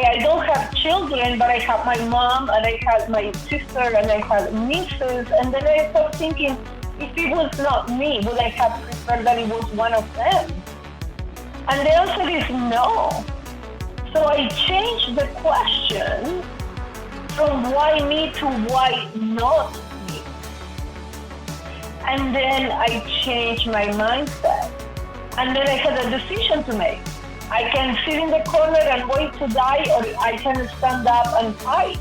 I don't have children, but I have my mom, and I had my sister, and I had nieces. And then I started thinking, if it was not me, would I have preferred that it was one of them? And the answer is no. So I changed the question from why me to why not me. And then I changed my mindset. And then I had a decision to make. I can sit in the corner and wait to die, or I can stand up and fight.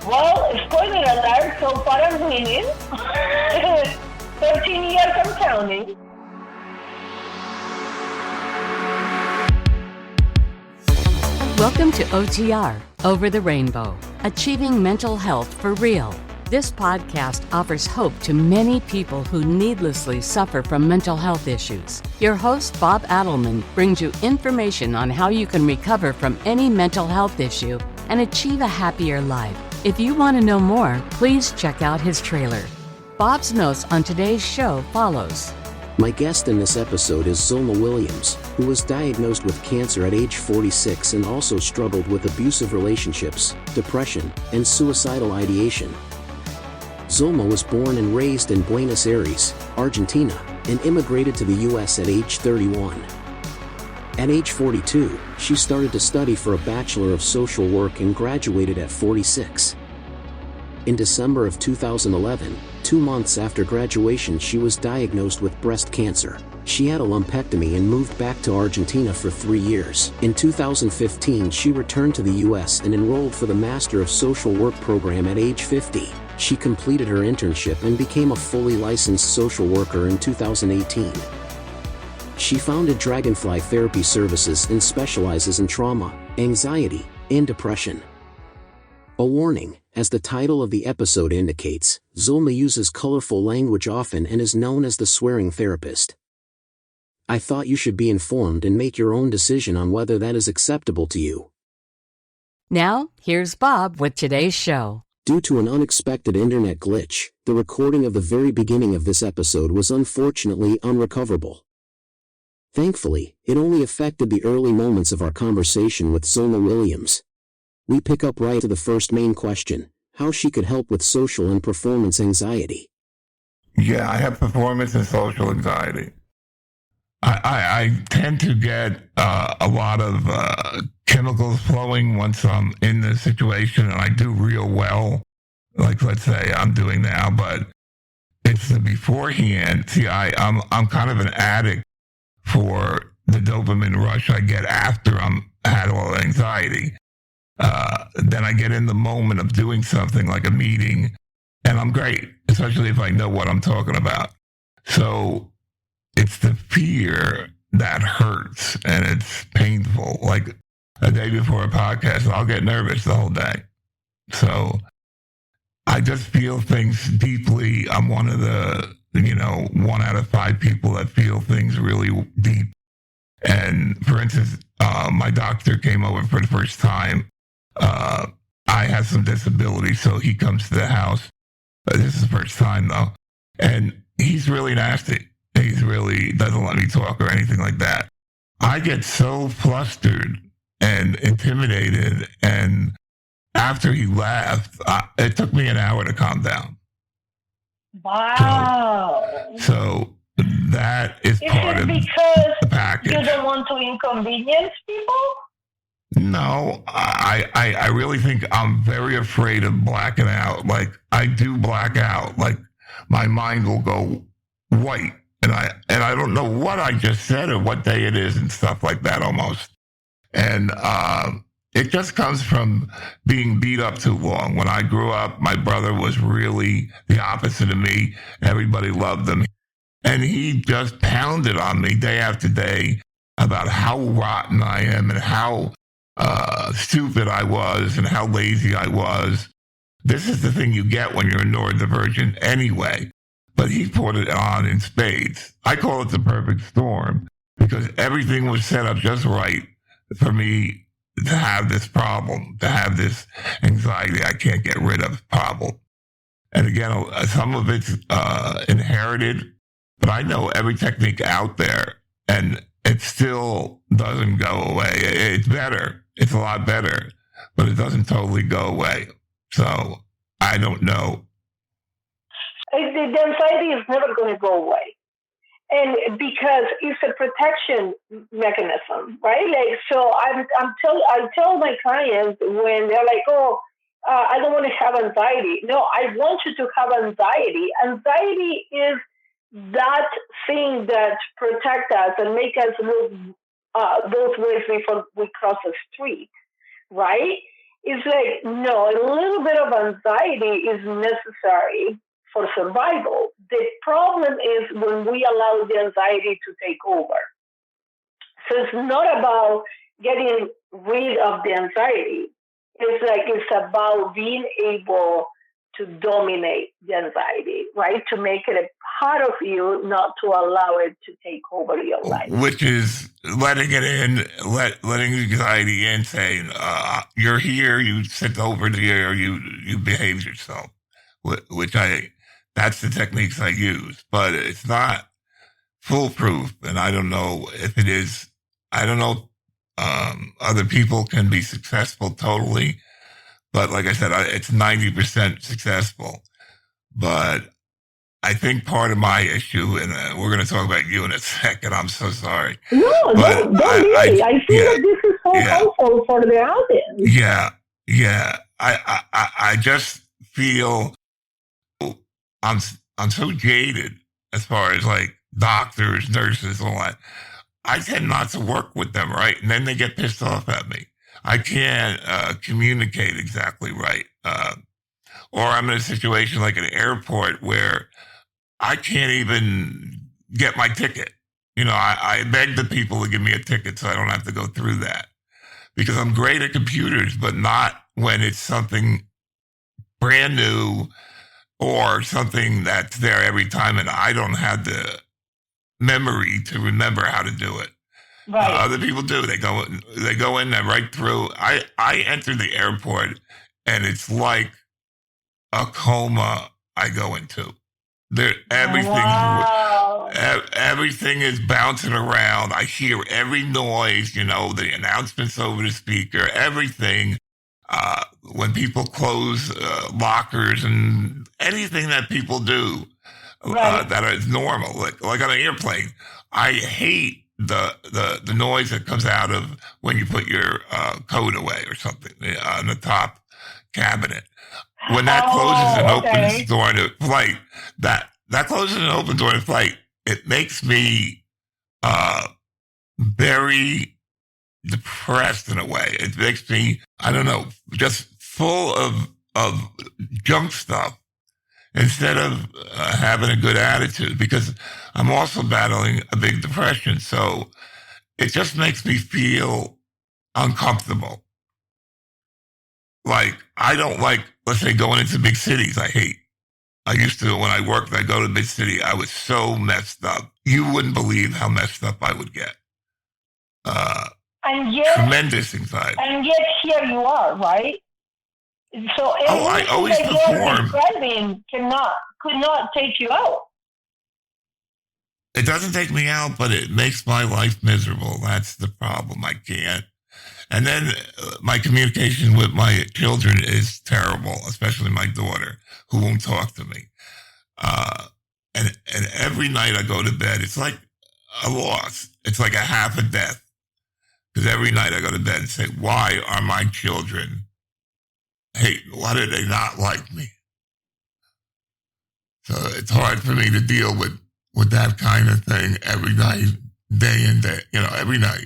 Well, spoiler alert, so far I'm winning. 13 years I'm counting. Welcome to OTR, Over the Rainbow, Achieving Mental Health for Real. This podcast offers hope to many people who needlessly suffer from mental health issues. Your host, Bob Adelman, brings you information on how you can recover from any mental health issue and achieve a happier life. If you want to know more, please check out his trailer. Bob's notes on today's show follows. My guest in this episode is Zulma Williams, who was diagnosed with cancer at age 46 and also struggled with abusive relationships, depression, and suicidal ideation. Zulma was born and raised in Buenos Aires, Argentina, and immigrated to the U.S. at age 31. At age 42, she started to study for a Bachelor of Social Work and graduated at 46. In December of 2011, 2 months after graduation, she was diagnosed with breast cancer. She had a lumpectomy and moved back to Argentina for 3 years. In 2015, she returned to the U.S. and enrolled for the Master of Social Work program at age 50. She completed her internship and became a fully licensed social worker in 2018. She founded Dragonfly Therapy Services and specializes in trauma, anxiety, and depression. A warning, as the title of the episode indicates, Zulma uses colorful language often and is known as the Swearing Therapist. I thought you should be informed and make your own decision on whether that is acceptable to you. Now, here's Bob with today's show. Due to an unexpected internet glitch, the recording of the very beginning of this episode was unfortunately unrecoverable. Thankfully, it only affected the early moments of our conversation with Zulma Williams. We pick up right to the first main question, how she could help with social and performance anxiety. Yeah, I have performance and social anxiety. I tend to get a lot of chemicals flowing once I'm in the situation, and I do real well, like let's say I'm doing now, but it's the beforehand. See, I'm kind of an addict for the dopamine rush I get after I'm had all the anxiety. Then I get in the moment of doing something like a meeting, and I'm great, especially if I know what I'm talking about. So it's the fear that hurts, and it's painful. Like a day before a podcast, I'll get nervous the whole day. So I just feel things deeply. I'm one of the, 1 out of 5 people that feel things really deep. And for instance, my doctor came over for the first time. I have some disability, so he comes to the house. This is the first time, though. And he's really nasty. He really doesn't let me talk or anything like that. I get so flustered and intimidated. And after he left, it took me an hour to calm down. Wow. So that is part of the package. You don't want to inconvenience people? No, I really think I'm very afraid of blacking out. Like, I do black out. Like, my mind will go white. And I don't know what I just said or what day it is and stuff like that almost. And it just comes from being beat up too long. When I grew up, my brother was really the opposite of me. Everybody loved him. And he just pounded on me day after day about how rotten I am and how stupid I was and how lazy I was. This is the thing you get when you're a neurodivergent anyway. But he poured it on in spades. I call it the perfect storm because everything was set up just right for me to have this problem, to have this anxiety I can't get rid of problem. And again, some of it's inherited, but I know every technique out there, and it still doesn't go away. It's better. it's a lot better, but it doesn't totally go away. So I don't know. The anxiety is never going to go away. And because it's a protection mechanism, right? Like, so I tell my clients when they're like, oh, I don't want to have anxiety. No, I want you to have anxiety. Anxiety is that thing that protects us and make us look those ways before we cross the street, right? It's like, no, a little bit of anxiety is necessary for survival. The problem is when we allow the anxiety to take over. So it's not about getting rid of the anxiety. It's about being able to dominate the anxiety, right? To make it a part of you, not to allow it to take over your life. Which is letting it in, letting anxiety in, saying, you're here, you sit over there, you behave yourself, that's the techniques I use, but it's not foolproof. And I don't know if it is. I don't know. Other people can be successful totally, but like I said, it's 90% successful. But I think part of my issue, and we're going to talk about you in a second. I'm so sorry. No, don't worry. I feel that this is so helpful for the audience. Yeah. I just feel I'm so jaded as far as like doctors, nurses, all that. I tend not to work with them, right? And then they get pissed off at me. I can't communicate exactly right. Or I'm in a situation like an airport where I can't even get my ticket. I beg the people to give me a ticket so I don't have to go through that. Because I'm great at computers, but not when it's something brand new or something that's there every time and I don't have the memory to remember how to do it. Right. Other people do. They go in there right through. I enter the airport and it's like a coma I go into. Everything is bouncing around. I hear every noise, the announcements over the speaker, everything. When people close lockers and anything that people do that is normal, like on an airplane. I hate the noise that comes out of when you put your coat away or something on the top cabinet. When that closes and opens during a flight, that closes and opens during a flight, it makes me very depressed in a way. It makes me, I don't know, just full of junk stuff instead of having a good attitude, because I'm also battling a big depression. So it just makes me feel uncomfortable. Like, I don't like, let's say, going into big cities. I hate. I used to, when I worked, I'd go to a big city. I was so messed up. You wouldn't believe how messed up I would get. And yet, tremendous anxiety. And yet here you are, right? So I always perform. Could not take you out. It doesn't take me out, but it makes my life miserable. That's the problem. I can't. And then my communication with my children is terrible, especially my daughter, who won't talk to me. And every night I go to bed, it's like a loss. It's like a half a death. Because every night I go to bed and say, why are my children why do they not like me? So it's hard for me to deal with that kind of thing every night, day in, day, every night.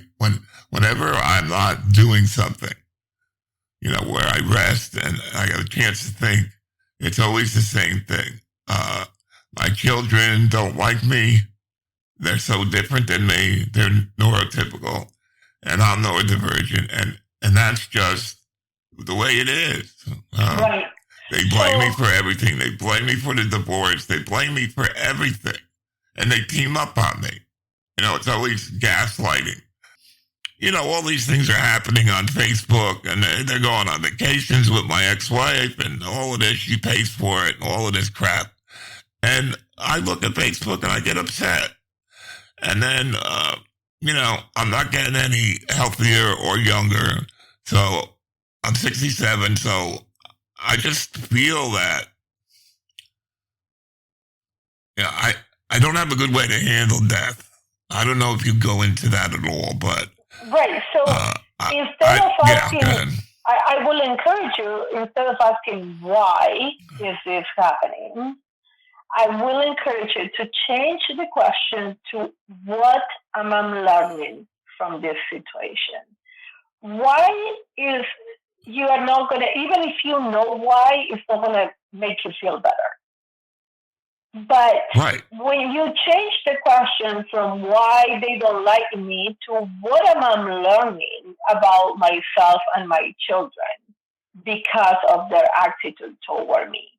Whenever I'm not doing something, where I rest and I get a chance to think, it's always the same thing. My children don't like me. They're so different than me. They're neurotypical and I'm neurodivergent. And that's just the way it is. Right. They blame me for everything. They blame me for the divorce. They blame me for everything. And they team up on me. It's always gaslighting. All these things are happening on Facebook, and they're going on vacations with my ex-wife, and all of this, she pays for it, and all of this crap. And I look at Facebook and I get upset. And then, I'm not getting any healthier or younger. So I'm 67, so I just feel that I don't have a good way to handle death. I don't know if you go into that at all, but right. So instead of asking, I will encourage you, instead of asking why is this happening, I will encourage you to change the question to what am I learning from this situation? Why is you are not going to, even if you know why, it's not going to make you feel better. But when you change the question from why they don't like me to what am I learning about myself and my children because of their attitude toward me,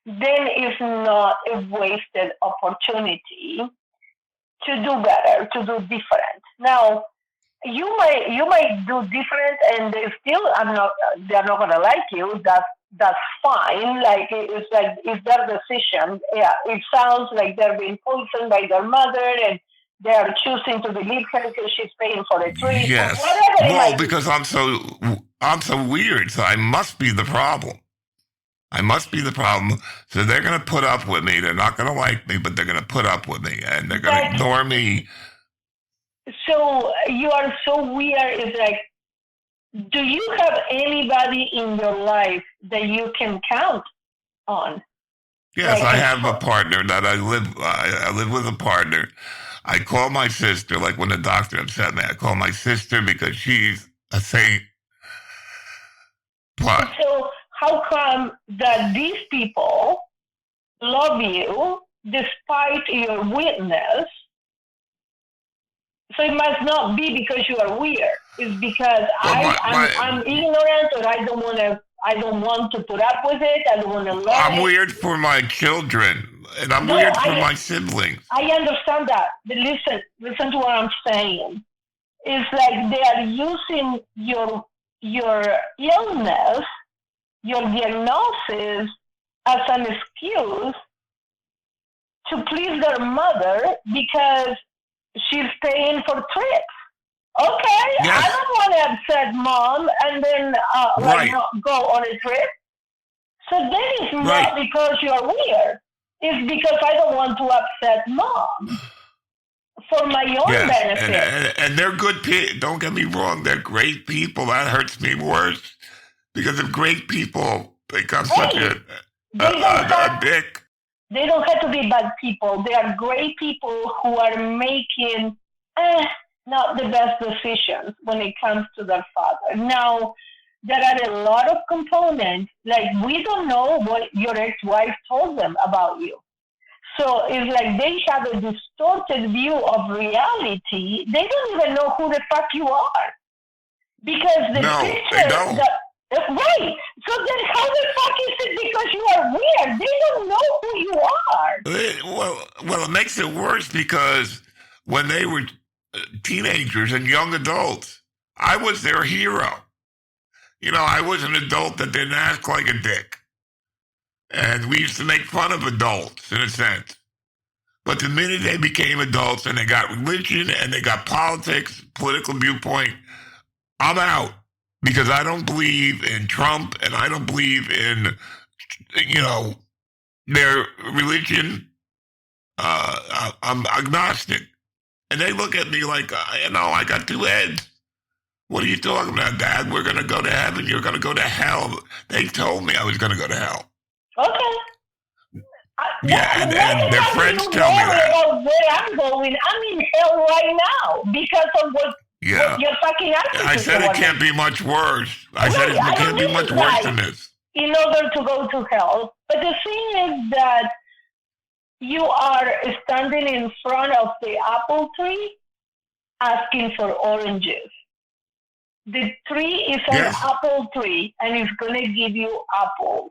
then it's not a wasted opportunity to do better, to do different. Now, you might do different, and they're not gonna like you. That's fine. Like it's their decision. Yeah, it sounds like they're being poisoned by their mother, and they are choosing to believe her because she's paying for a tree. Yes. Well, because I'm so weird, so I must be the problem. So they're going to put up with me. They're not going to like me, but they're going to put up with me, and they're going to ignore me. So you are so weird. It's like, do you have anybody in your life that you can count on? Yes, I have a partner that I live with a partner. I call my sister, like when the doctor upset me, I call my sister because she's a saint. But, so how come that these people love you despite your weirdness? So it must not be because you are weird. It's because I'm ignorant, or I don't want to put up with it. I don't want to learn. I'm weird for my children, and I'm weird for my siblings. I understand that. But listen to what I'm saying. It's like they are using your illness, your diagnosis, as an excuse to please their mother because she's paying for trips. Okay, yes. I don't want to upset mom and then go on a trip. So then it's not because you're weird. It's because I don't want to upset mom for my own benefit. And they're good people. Don't get me wrong. They're great people. That hurts me worse because if great people become such a dick. They don't have to be bad people. They are great people who are making not the best decisions when it comes to their father. Now, there are a lot of components. Like, we don't know what your ex-wife told them about you. So it's like they have a distorted view of reality. They don't even know who the fuck you are. Because the picture... they don't. Right. So then how the fuck is it because you are weird? They don't know who you are. Well, it makes it worse because when they were teenagers and young adults, I was their hero. You know, I was an adult that didn't act like a dick. And we used to make fun of adults, in a sense. But the minute they became adults and they got religion and they got politics, political viewpoint, I'm out. Because I don't believe in Trump and I don't believe in, their religion. I'm agnostic. And they look at me like, I got two heads. What are you talking about, Dad? We're going to go to heaven. You're going to go to hell. They told me I was going to go to hell. Okay. And their friends tell me that. About where I'm going. I'm in hell right now because of what your fucking attitude. I said it can't be much worse. I said it can't be much worse than this. In order to go to hell. But the thing is that you are standing in front of the apple tree asking for oranges. The tree is an apple tree, and it's going to give you apples.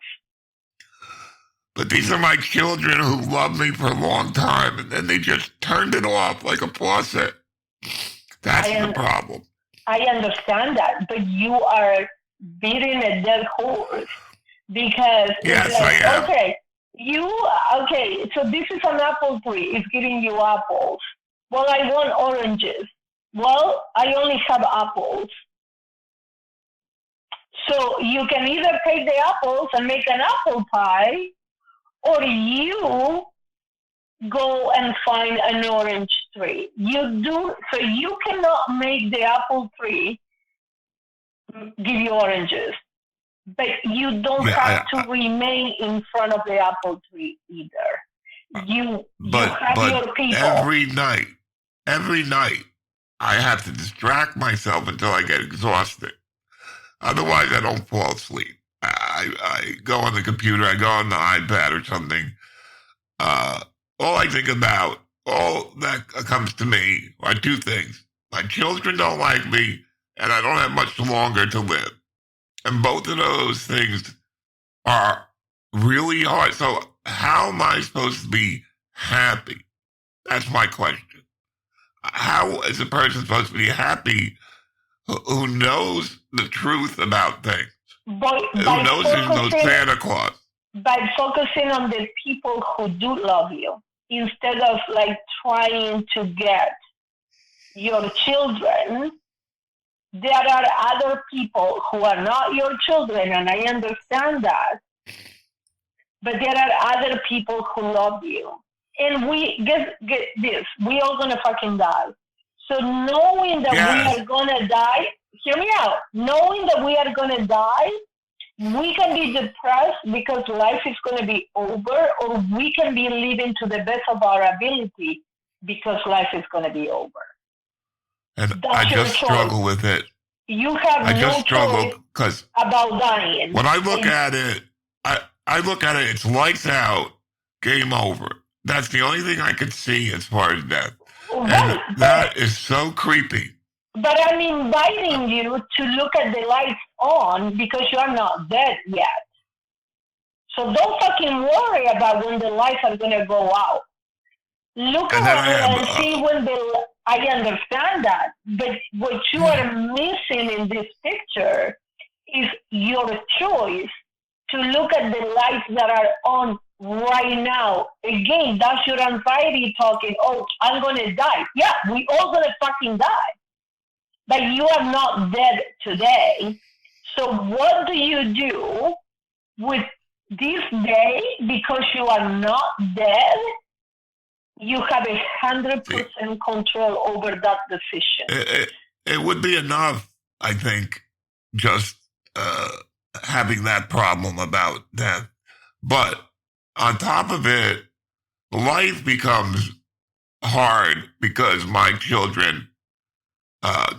But these are my children who loved me for a long time, and then they just turned it off like a faucet. That's the problem. I understand that, but you are beating a dead horse because yes, I am. Okay, so this is an apple tree. It's giving you apples. Well, I want oranges. Well, I only have apples. So you can either take the apples and make an apple pie, or you go and find an orange tree. So you cannot make the apple tree give you oranges, but you don't have to remain in front of the apple tree either. You have your people. Every night, I have to distract myself until I get exhausted. Otherwise, I don't fall asleep. I go on the computer, I go on the iPad or something. All I think about, all that comes to me are two things. My children don't like me, and I don't have much longer to live. And both of those things are really hard. So how am I supposed to be happy? That's my question. How is a person supposed to be happy who knows the truth about things? Who knows there's no Santa Claus? By focusing on the people who do love you, instead of like trying to get your children. There are other people who are not your children, and I understand that. But there are other people who love you. And we get this, we all gonna fucking die. So knowing that we are gonna die, hear me out. Knowing that we are gonna die, we can be depressed because life is gonna be over, or we can be living to the best of our ability because life is gonna be over. And I just struggle with it. You have no choice because about dying. When I look at it, I look at it, it's lights out, game over. That's the only thing I could see as far as death. Right. And that is so creepy. But I'm inviting you to look at the lights on because you're not dead yet. So don't fucking worry about when the lights are going to go out. Look around and see when I understand that. But what you are missing in this picture is your choice to look at the lights that are on right now. Again, that's your anxiety talking, oh, I'm going to die. Yeah, we all going to fucking die. But you are not dead today. So what do you do with this day? Because you are not dead, you have 100% control over that decision. It would be enough, I think, just having that problem about death. But on top of it, life becomes hard because my children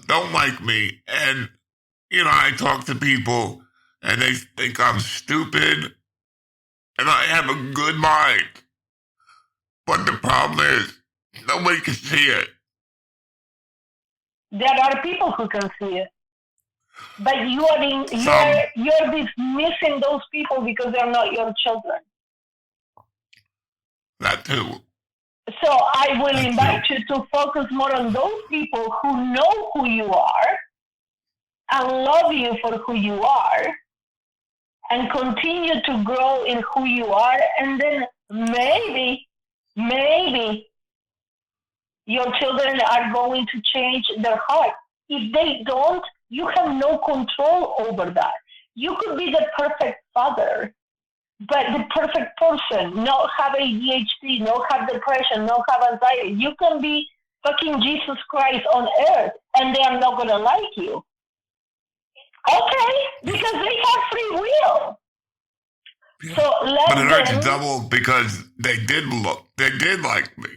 don't like me. And, you know, I talk to people and they think I'm stupid and I have a good mind. But the problem is, nobody can see it. There are people who can see it. But you're dismissing those people because they're not your children. That too. So I will invite you to focus more on those people who know who you are and love you for who you are and continue to grow in who you are. And then maybe your children are going to change their heart. If they don't, you have no control over that. You could be the perfect father, but the perfect person, not have ADHD, not have depression, not have anxiety. You can be fucking Jesus Christ on earth, and they are not going to like you. Okay, because they have free will. Yeah. So but it hurts double because they did like me,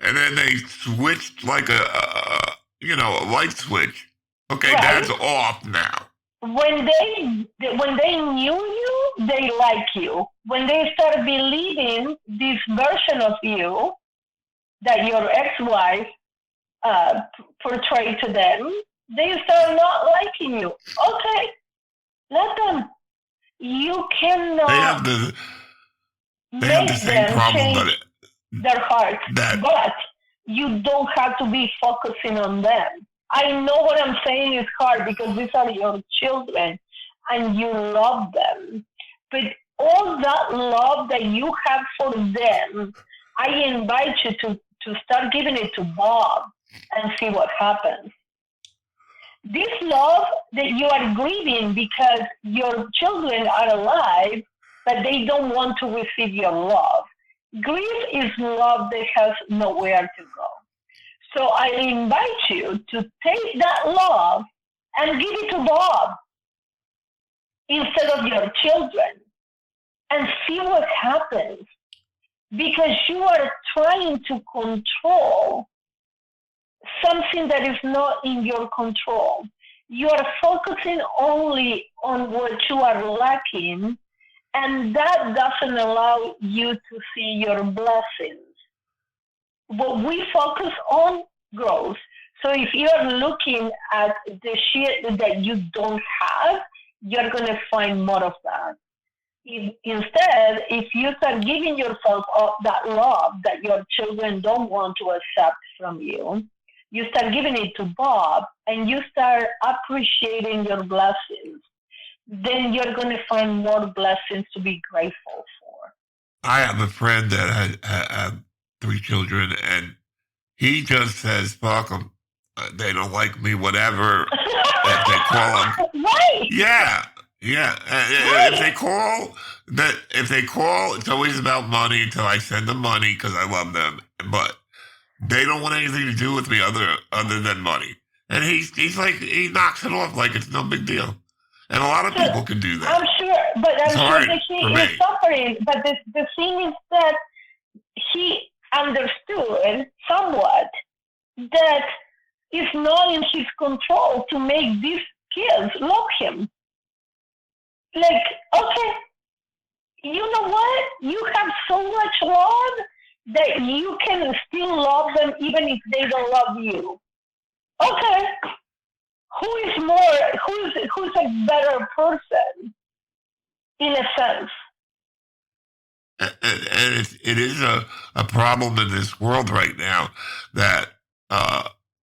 and then they switched like a light switch. Okay, right. That's off now. When they knew you, they like you. When they start believing this version of you that your ex-wife portrayed to them, they start not liking you. Okay, let them. You cannot. They have the same problem, but their hearts. But you don't have to be focusing on them. I know what I'm saying is hard because these are your children and you love them. But all that love that you have for them, I invite you to start giving it to Bob and see what happens. This love that you are grieving because your children are alive, but they don't want to receive your love. Grief is love that has nowhere to go. So I invite you to take that love and give it to Bob instead of your children and see what happens. Because you are trying to control something that is not in your control. You are focusing only on what you are lacking, and that doesn't allow you to see your blessings. What we focus on grows. So if you're looking at the shit that you don't have, you're going to find more of that. Instead, if you start giving yourself that love that your children don't want to accept from you, you start giving it to Bob and you start appreciating your blessings, then you're going to find more blessings to be grateful for. I have a friend that had 3 children, and he just says, fuck them. They don't like me, whatever. If they call them. Right. Yeah. Right. If they call, it's always about money until I send them money because I love them. But they don't want anything to do with me other than money. And he's like, he knocks it off like it's no big deal. And a lot of people can do that. I'm sure, but I'm sure that he is suffering. But the thing is that he understood somewhat that it's not in his control to make these kids love him. Like, okay, you know what? You have so much love that you can still love them even if they don't love you. Okay. Who's a better person in a sense? And it is a problem in this world right now that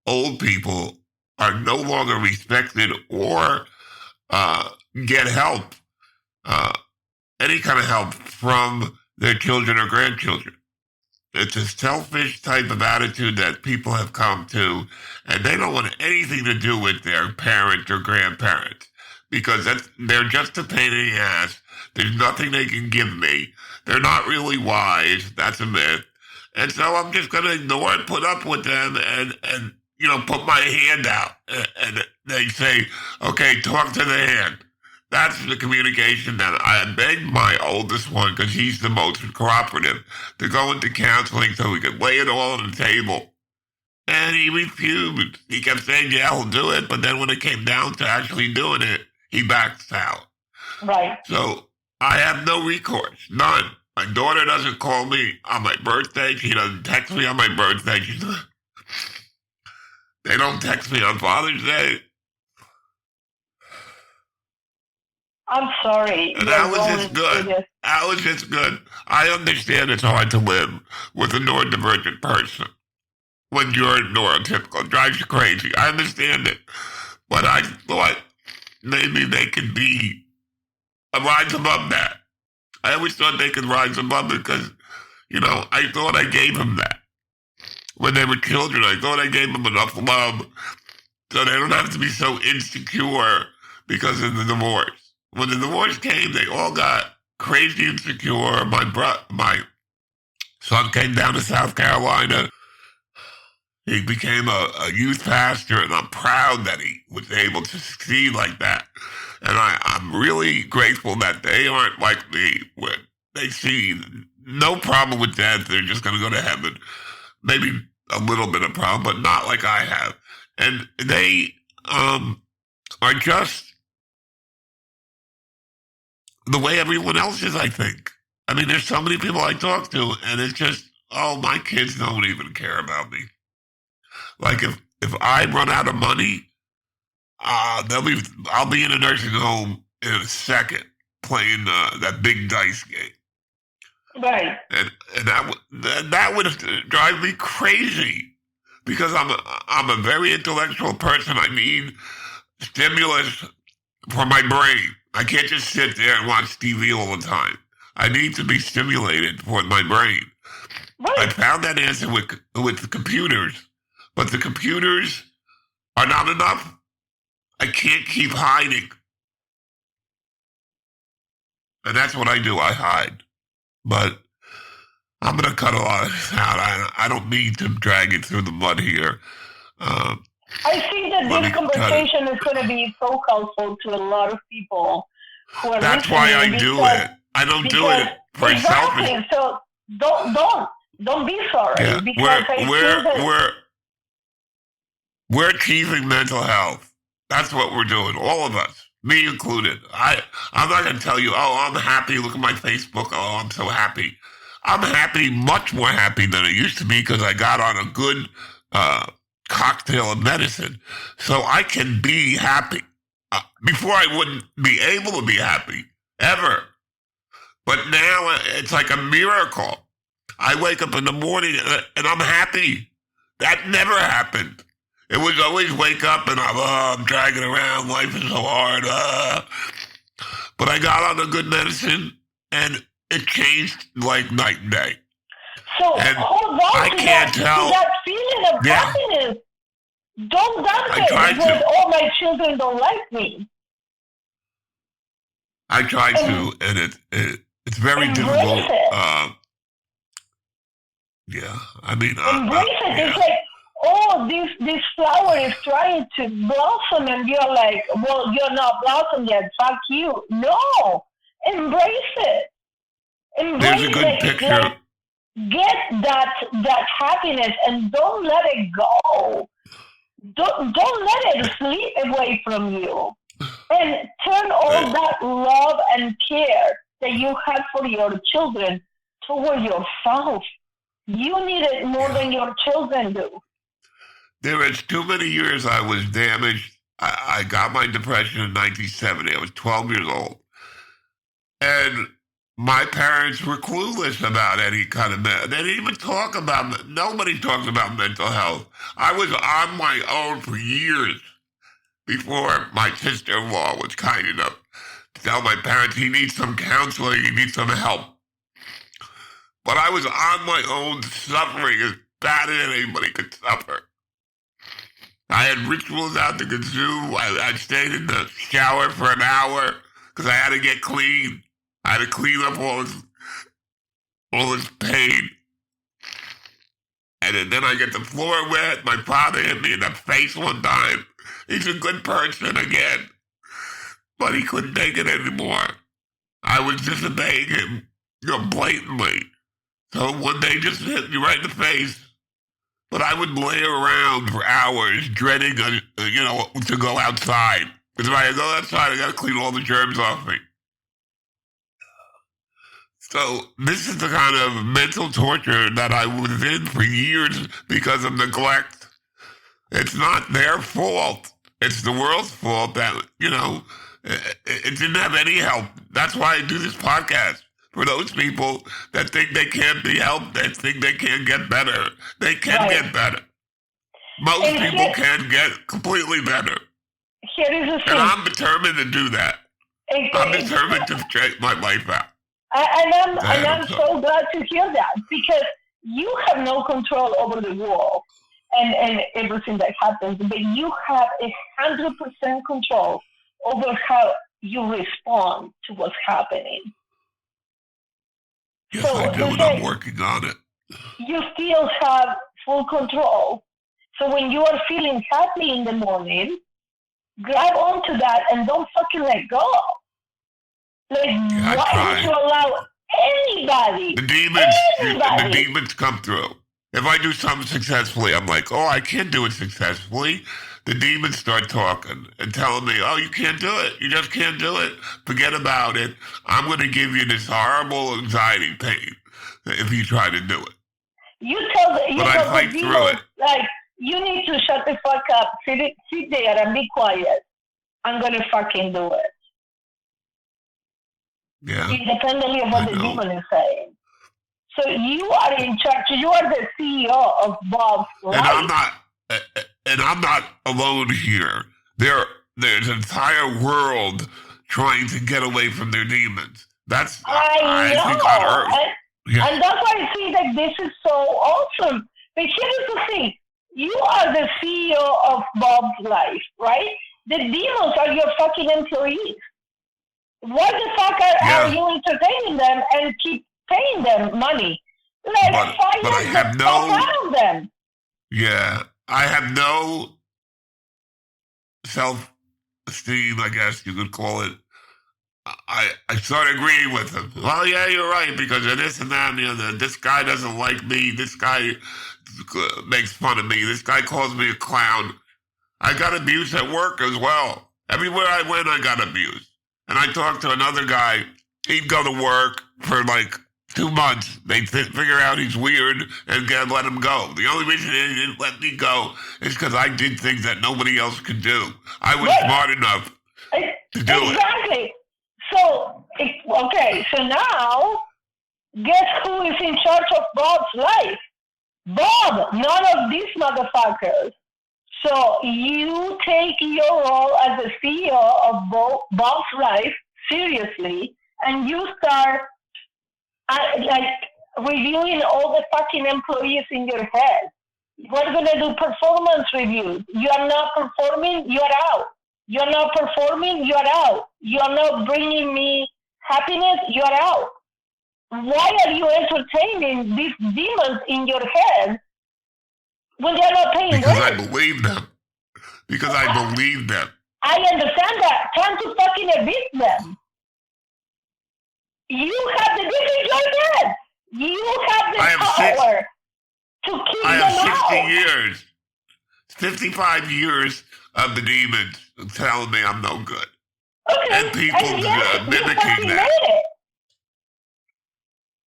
old people are no longer respected or get help, any kind of help from their children or grandchildren. It's a selfish type of attitude that people have come to, and they don't want anything to do with their parent or grandparents because they're just a pain in the ass. There's nothing they can give me. They're not really wise. That's a myth. And so I'm just going to ignore and put up with them and put my hand out. And they say, okay, talk to the hand. That's the communication that I begged my oldest one, because he's the most cooperative, to go into counseling so we could lay it all on the table. And he refused. He kept saying, yeah, he'll do it. But then when it came down to actually doing it, he backed out. Right. So I have no recourse. None. My daughter doesn't call me on my birthday. She doesn't text me on my birthday. They don't text me on Father's Day. I'm sorry. And that was just good. I understand it's hard to live with a neurodivergent person when you're neurotypical. It drives you crazy. I understand it. But I thought maybe they could be a rise above that. I always thought they could rise above it because, I thought I gave them that. When they were children, I thought I gave them enough love so they don't have to be so insecure because of the divorce. When the divorce came, they all got crazy insecure. My son came down to South Carolina. He became a youth pastor, and I'm proud that he was able to succeed like that. And I'm really grateful that they aren't like me when they see no problem with death. They're just going to go to heaven. Maybe a little bit of problem, but not like I have. And they are just the way everyone else is, I think. I mean, there's so many people I talk to, and it's just, my kids don't even care about me. Like, if I run out of money, I'll be in a nursing home in a second playing that big dice game. Right. And that would drive me crazy because I'm a very intellectual person. I need stimulus for my brain. I can't just sit there and watch TV all the time. I need to be stimulated for my brain. Right. I found that answer with the computers, but the computers are not enough. I can't keep hiding. And that's what I do. I hide. But I'm going to cut a lot of this out. I don't mean to drag it through the mud here. I think that this conversation is going to be so helpful to a lot of people who are That's why I do it. I don't do it for selfish. So don't be sorry. Yeah. Because we're achieving mental health. That's what we're doing, all of us, me included. I'm not going to tell you, oh, I'm happy, look at my Facebook, oh, I'm so happy. I'm happy, much more happy than I used to be because I got on a good cocktail of medicine. So I can be happy. Before I wouldn't be able to be happy, ever. But now it's like a miracle. I wake up in the morning and I'm happy. That never happened. It was always wake up and I'm dragging around. Life is so hard. But I got on the good medicine and it changed like night and day. So and hold on to that feeling of happiness. Don't dance it with, oh, my children don't like me. I try to, and it's very difficult. Yeah, I mean, embrace it. Yeah. It's like, oh, this flower is trying to blossom, and you're like, well, you're not blossomed yet. Fuck you. No, embrace it. There's a good picture. Like, get that happiness, and don't let it go. Don't let it slip away from you. And turn all that love and care that you have for your children toward yourself. You need it more than your children do. There was too many years I was damaged. I got my depression in 1970. I was 12 years old. And my parents were clueless about any kind of they didn't even talk about, nobody talks about mental health. I was on my own for years before my sister-in-law was kind enough to tell my parents he needs some counseling, he needs some help. But I was on my own, suffering as bad as anybody could suffer. I had rituals out the kazoo. I stayed in the shower for an hour because I had to get clean. I had to clean up all this pain. And then I get the floor wet. My father hit me in the face one time. He's a good person again. But he couldn't take it anymore. I was disobeying him, blatantly. So one day just hit me right in the face. But I would lay around for hours dreading, to go outside. Because if I go outside, I got to clean all the germs off me. So this is the kind of mental torture that I was in for years because of neglect. It's not their fault. It's the world's fault that, it didn't have any help. That's why I do this podcast. For those people that think they can't be helped, that think they can't get better. They can get better. Most people can get completely better. Here is the thing. And I'm determined to do that. I'm determined to straighten my life out. And I'm so glad to hear that, because you have no control over the world and everything that happens, but you have 100% control over how you respond to what's happening. Yes, so, I do, and I'm working on it. You still have full control. So when you are feeling happy in the morning, grab onto that and don't fucking let go. Like, why would you allow anybody? The demons come through. If I do something successfully, I'm like, oh, I can't do it successfully. The demons start talking and telling me, oh, you can't do it. You just can't do it. Forget about it. I'm going to give you this horrible anxiety pain if you try to do it. But I fight through it. Like, you need to shut the fuck up. Sit there and be quiet. I'm going to fucking do it. Yeah. Independently of what the demon is saying. So you are in charge. You are the CEO of Bob's life. And I'm not alone here. There's an entire world trying to get away from their demons. I think on Earth. And that's why I think that this is so awesome. But here's the thing. You are the CEO of Bob's life, right? The demons are your fucking employees. Why the fuck are you entertaining them and keep paying them money? Like, but I have no... them. Yeah, I have no self-esteem, I guess you could call it. I started agreeing with him. Well, yeah, you're right, because of this and that and the other. This guy doesn't like me. This guy makes fun of me. This guy calls me a clown. I got abused at work as well. Everywhere I went, I got abused. And I talked to another guy. He'd go to work for like 2 months. They'd figure out he's weird and let him go. The only reason they didn't let me go is because I did things that nobody else could do. I was smart enough to do it. Exactly. So now, guess who is in charge of Bob's life? Bob, none of these motherfuckers. So you take your role as the CEO of Bob's life seriously, and you start reviewing all the fucking employees in your head. We're going to do performance reviews. You are not performing, you're out. You're not performing, you're out. You're not bringing me happiness, you're out. Why are you entertaining these demons in your head when they're not paying rent? Because I believe them. Because I believe them. I understand that. Time to fucking evict them. You have this is your head. You have the power to keep them out. I have 60 years, 55 years of the demons telling me I'm no good. Okay. And people mimicking that.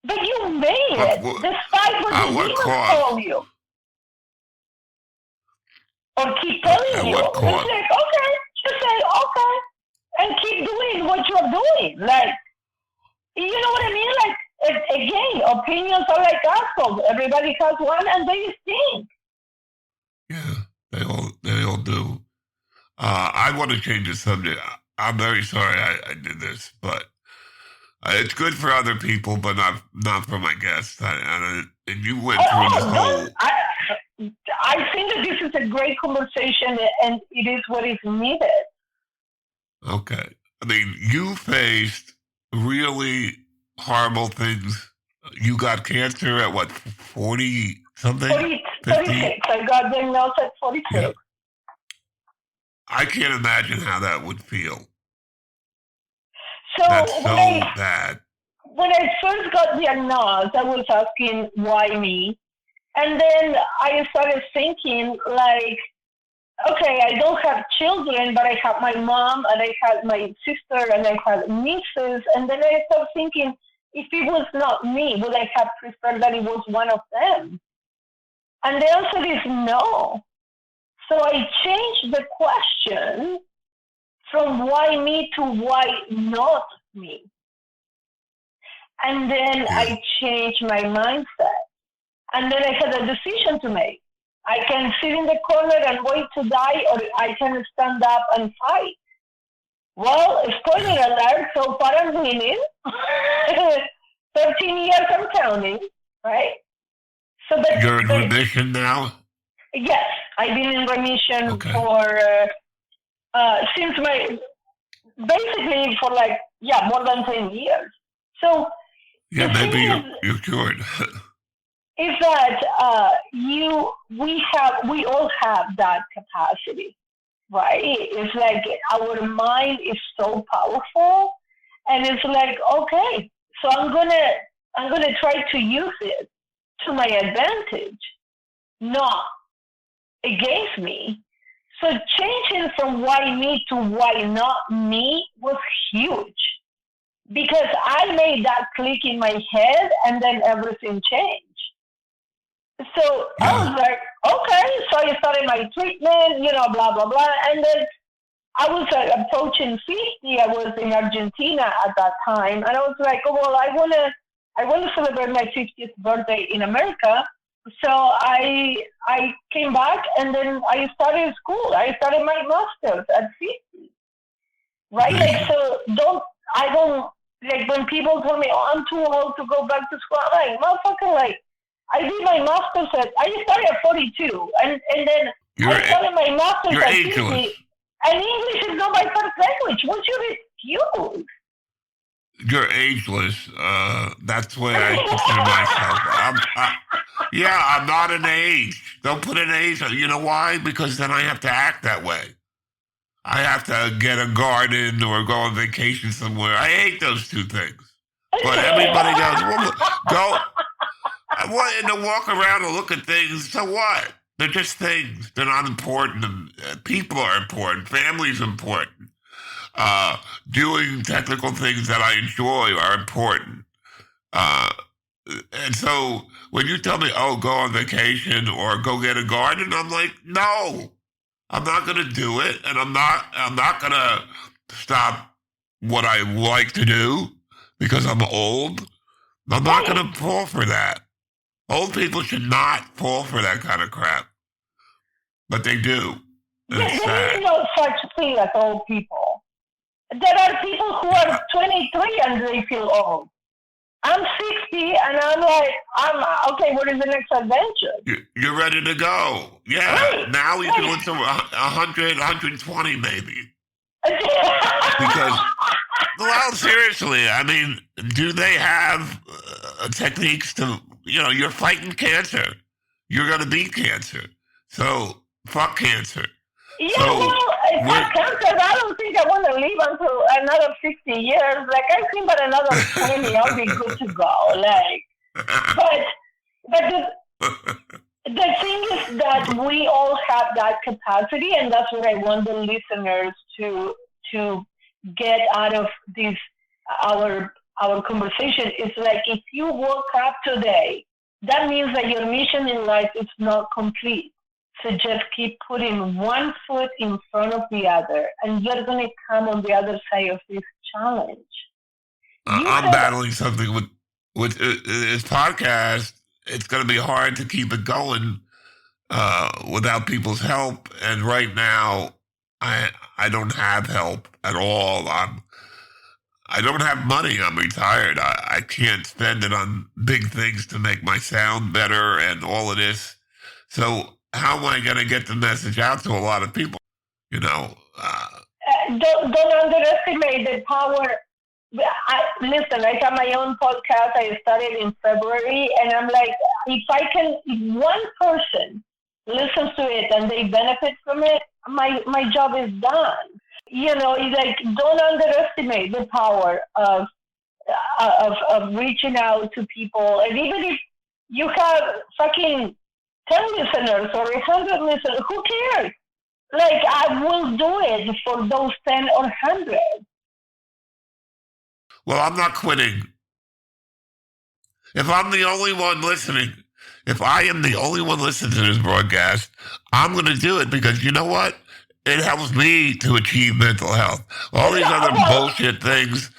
But you made it, despite what the demons told you. Or keep telling you. It's like, okay, just say, okay, and keep doing what you're doing. Like, you know what I mean? Like, again, opinions are like assholes. Everybody has one, and they stink. Yeah, they all do. I want to change the subject. I'm very sorry I did this, but it's good for other people, but not for my guests. And you went through this whole... I think that this is a great conversation, and it is what is needed. Okay. I mean, you faced really horrible things. You got cancer at what, 40-something? 46. I got diagnosed at 46. Yeah. I can't imagine how that would feel. So that's so bad. When I first got diagnosed, I was asking, why me? And then I started thinking, like, okay, I don't have children, but I have my mom, and I had my sister, and I had nieces. And then I started thinking, if it was not me, would I have preferred that it was one of them? And the answer is no. So I changed the question from why me to why not me. And then I changed my mindset. And then I had a decision to make. I can sit in the corner and wait to die, or I can stand up and fight. Well, spoiler alert, so far I'm winning. 13 years I'm counting, right? So you're in remission now? Yes, I've been in remission for, since basically for more than 10 years. So yeah, maybe you're cured. Is that we all have that capacity, right? It's like our mind is so powerful, and it's like, okay, so I'm gonna try to use it to my advantage, not against me. So changing from why me to why not me was huge, because I made that click in my head, and then everything changed. So I was like, okay. So I started my treatment, blah, blah, blah. And then I was approaching 50. I was in Argentina at that time. And I was like, oh, well, I want to celebrate my 50th birthday in America. So I came back, and then I started school. I started my master's at 50. Right? I don't, when people tell me, oh, I'm too old to go back to school, I'm like, motherfucker, I did my master's I started at 42, and then I started my master's at 50. And English is not my first language. What's your excuse? You're ageless. That's the way I consider myself. I'm not an age. Don't put an age on. You know why? Because then I have to act that way. I have to get a garden or go on vacation somewhere. I hate those two things. But everybody goes, well, go. And to walk around and look at things, so what? They're just things. They're not important. People are important. Family's important. Doing technical things that I enjoy are important. And so when you tell me, oh, go on vacation or go get a garden, I'm like, no, I'm not going to do it. And I'm not going to stop what I like to do because I'm old. I'm not going to fall for that. Old people should not fall for that kind of crap. But they do. There is no such thing as old people. There are people who are 23 and they feel old. I'm 60 and I'm like, okay, what is the next adventure? You're ready to go. Yeah. Right. Now you can live to 100, 120 maybe. Because, well, seriously, I mean, do they have techniques to, you're fighting cancer. You're going to beat cancer. So, fuck cancer. Yeah, fuck cancer. I don't think I want to live until another 50 years. Like, I think about another 20, I'll be good to go. Like, but the thing is that we all have that capacity, and that's what I want the listeners to get out of this our conversation. Is like, if you woke up today, that means that your mission in life is not complete. So just keep putting one foot in front of the other, and you're going to come on the other side of this challenge. I'm battling something with this podcast. It's going to be hard to keep it going without people's help. And right now, I don't have help at all. I don't have money. I'm retired. I can't spend it on big things to make my sound better and all of this. So how am I going to get the message out to a lot of people? Don't underestimate the power. Listen, I have my own podcast. I started in February, and I'm like, if one person listens to it and they benefit from it, my job is done. It's like, don't underestimate the power of reaching out to people. And even if you have fucking 10 listeners or 100 listeners, who cares? Like, I will do it for those 10 or 100. Well, I'm not quitting. If I'm the only one listening, if I am the only one listening to this broadcast, I'm going to do it because you know what? It helps me to achieve mental health. All these other bullshit things,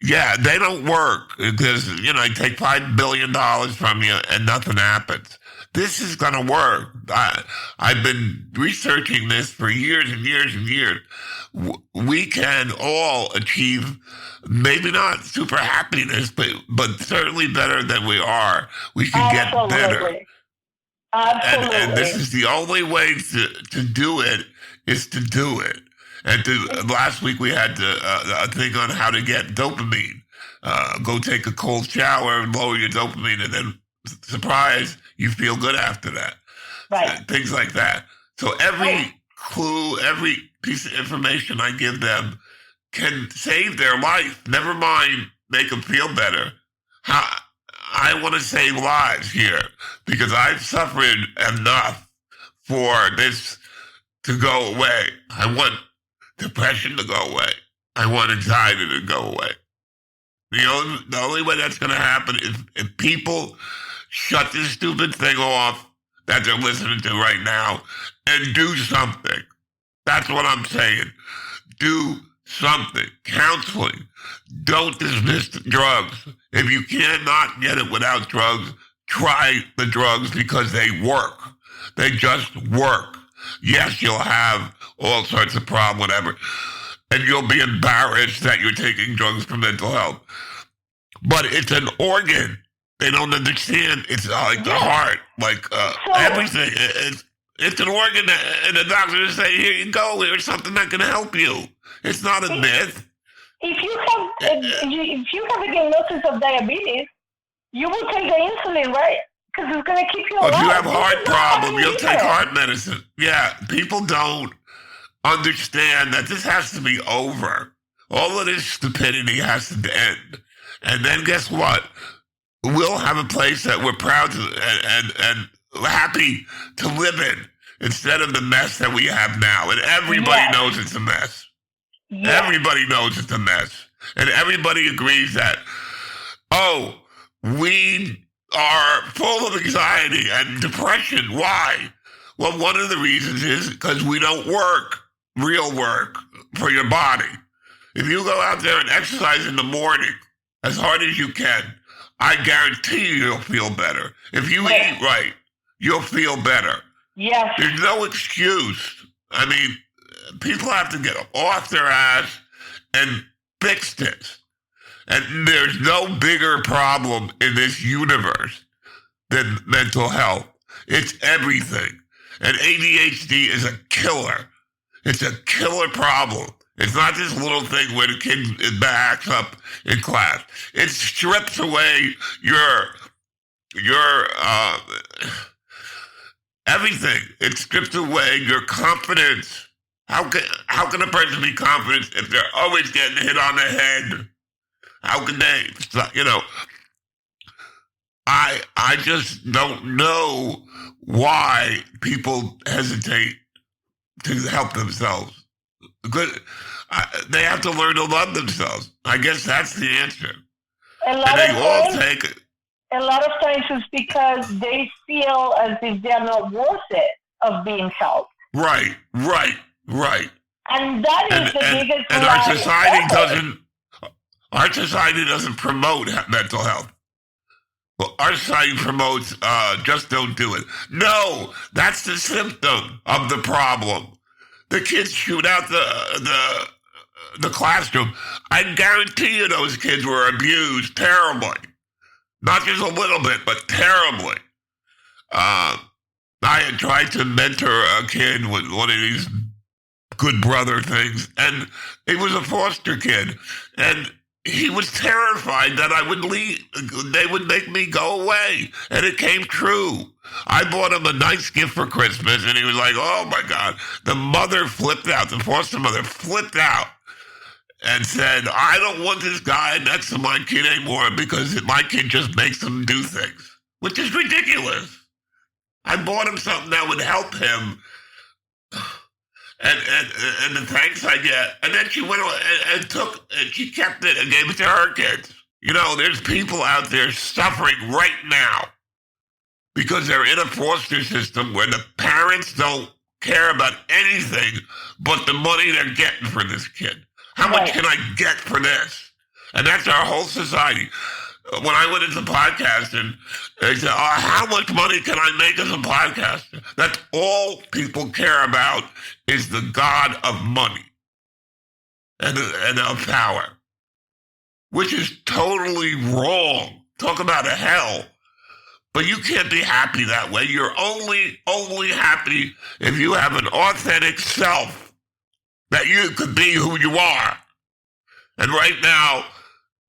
yeah, they don't work because, I take $5 billion from you and nothing happens. This is going to work. I've been researching this for years and years and years. We can all achieve maybe not super happiness, but certainly better than we are. We can get better. Absolutely. And this is the only way to do it is to do it. And last week we had a thing on how to get dopamine. Go take a cold shower and lower your dopamine, and then surprise, you feel good after that. Right. Things like that. So every clue, every piece of information I give them can save their life. Never mind make them feel better. I want to save lives here because I've suffered enough for this to go away. I want depression to go away. I want anxiety to go away. The only way that's going to happen is if people shut this stupid thing off that they're listening to right now and do something. That's what I'm saying. Do something. Counseling. Don't dismiss the drugs. If you cannot get it without drugs, try the drugs because they work. They just work. Yes, you'll have all sorts of problems, whatever, and you'll be embarrassed that you're taking drugs for mental health. But it's an organ. They don't understand. It's like the heart, like everything. It's an organ, and the doctor will say, here you go, here's something that can help you. It's not a myth. If you have a diagnosis of diabetes, you will take the insulin, right? Because it's going to keep you alive. If you have a heart problem, you'll take heart medicine. Yeah, people don't understand that this has to be over. All of this stupidity has to end. And then guess what? We'll have a place that we're proud to and happy to live in instead of the mess that we have now. And everybody knows it's a mess. Yes. Everybody knows it's a mess. And everybody agrees that, we are full of anxiety and depression. Why? Well, one of the reasons is because we don't work, real work, for your body. If you go out there and exercise in the morning as hard as you can, I guarantee you'll feel better. If you eat right, you'll feel better. Yes. There's no excuse. I mean, people have to get off their ass and fix this. And there's no bigger problem in this universe than mental health. It's everything. And ADHD is a killer. It's a killer problem. It's not this little thing where the kid backs up in class. It strips away your everything. It strips away your confidence. How can a person be confident if they're always getting hit on the head? How can they? I just don't know why people hesitate to help themselves. They have to learn to love themselves. I guess that's the answer. A lot of times it's because they feel as if they're not worth it of being helped. Right. And that is the biggest and our society doesn't promote mental health. Well, our society promotes just don't do it. No, that's the symptom of the problem. The kids shoot out the classroom. I guarantee you those kids were abused terribly. Not just a little bit, but terribly. I had tried to mentor a kid with one of these good brother things, and he was a foster kid, and he was terrified that I would leave. They would make me go away, and it came true. I bought him a nice gift for Christmas, and he was like, oh, my God. The mother flipped out. The foster mother flipped out and said, I don't want this guy next to my kid anymore because my kid just makes him do things, which is ridiculous. I bought him something that would help him, and the thanks I get. And then she went and she kept it and gave it to her kids. There's people out there suffering right now because they're in a foster system where the parents don't care about anything but the money they're getting for this kid. How much can I get for this? And that's our whole society. When I went into podcasting, they said, how much money can I make as a podcaster? That's all people care about is the god of money and of power, which is totally wrong. Talk about a hell. But you can't be happy that way. You're only happy if you have an authentic self, that you could be who you are. And right now,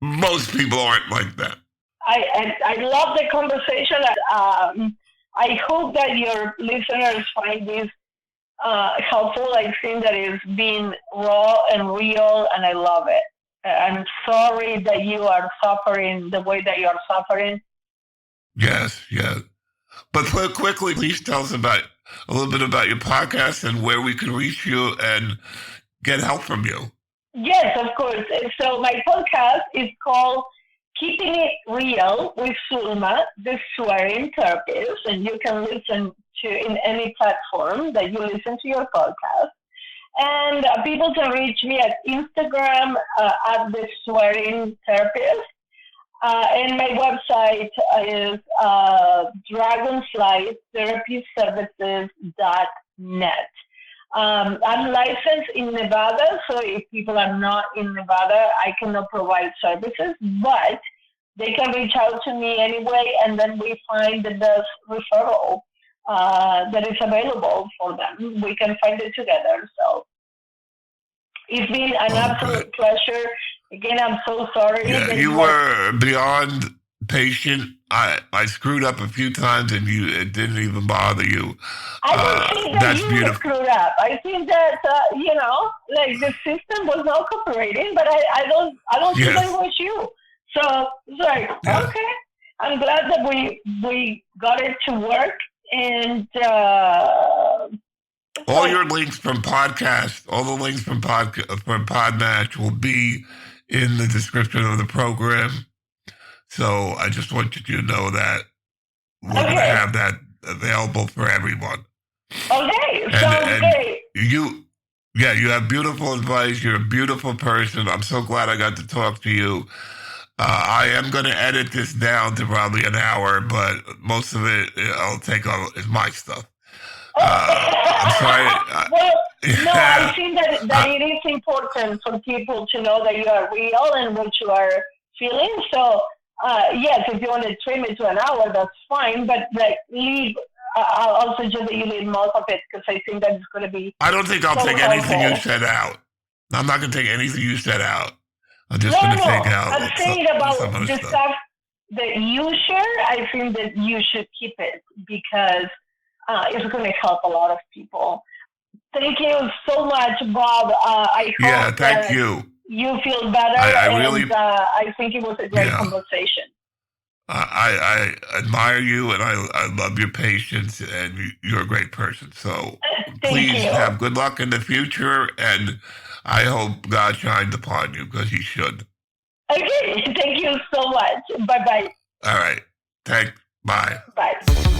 most people aren't like that. I love the conversation. I hope that your listeners find this helpful. I think that it's being raw and real, and I love it. I'm sorry that you are suffering the way that you are suffering. Yes. But quickly, please tell us a little bit about your podcast and where we can reach you and get help from you. Yes, of course. So my podcast is called Keeping It Real with Zulma the Swearing Therapist, and you can listen to in any platform that you listen to your podcast. And people can reach me at Instagram at the Swearing Therapist. And my website is dragonflytherapyservices.net. I'm licensed in Nevada, so if people are not in Nevada, I cannot provide services, but they can reach out to me anyway, and then we find the best referral that is available for them. We can find it together. So it's been an absolute pleasure. Again, I'm so sorry. Yeah, you were beyond patient. I screwed up a few times, and it didn't even bother you. I don't think that that's you beautiful. screwed up. I think that like the system was not cooperating, but I don't think that it was you. So it's like, okay, I'm glad that we got it to work, and all your links from podcast, all the links from Podmatch will be in the description of the program. So I just want you to know that we're going to have that available for everyone. Okay, sounds great. You have beautiful advice. You're a beautiful person. I'm so glad I got to talk to you. I am going to edit this down to probably an hour, but most of it I'll take on is my stuff. I'm sorry. No, I think that it is important for people to know that you are real and what you are feeling. So, yes, if you want to trim it to an hour, that's fine. But leave. I'll suggest that you leave most of it because I think that it's going to be. I don't think I'll take anything you said out. I'm not going to take anything you said out. I'm just going to take out. I'm saying about the stuff that you share. I think that you should keep it because it's going to help a lot of people. Thank you so much, Bob. I hope thank you. You feel better. I think it was a great conversation. I admire you, and I love your patience, and you're a great person. So please have good luck in the future, and I hope God shines upon you because He should. Okay, thank you so much. Bye-bye. All right. Thanks. Bye. Bye.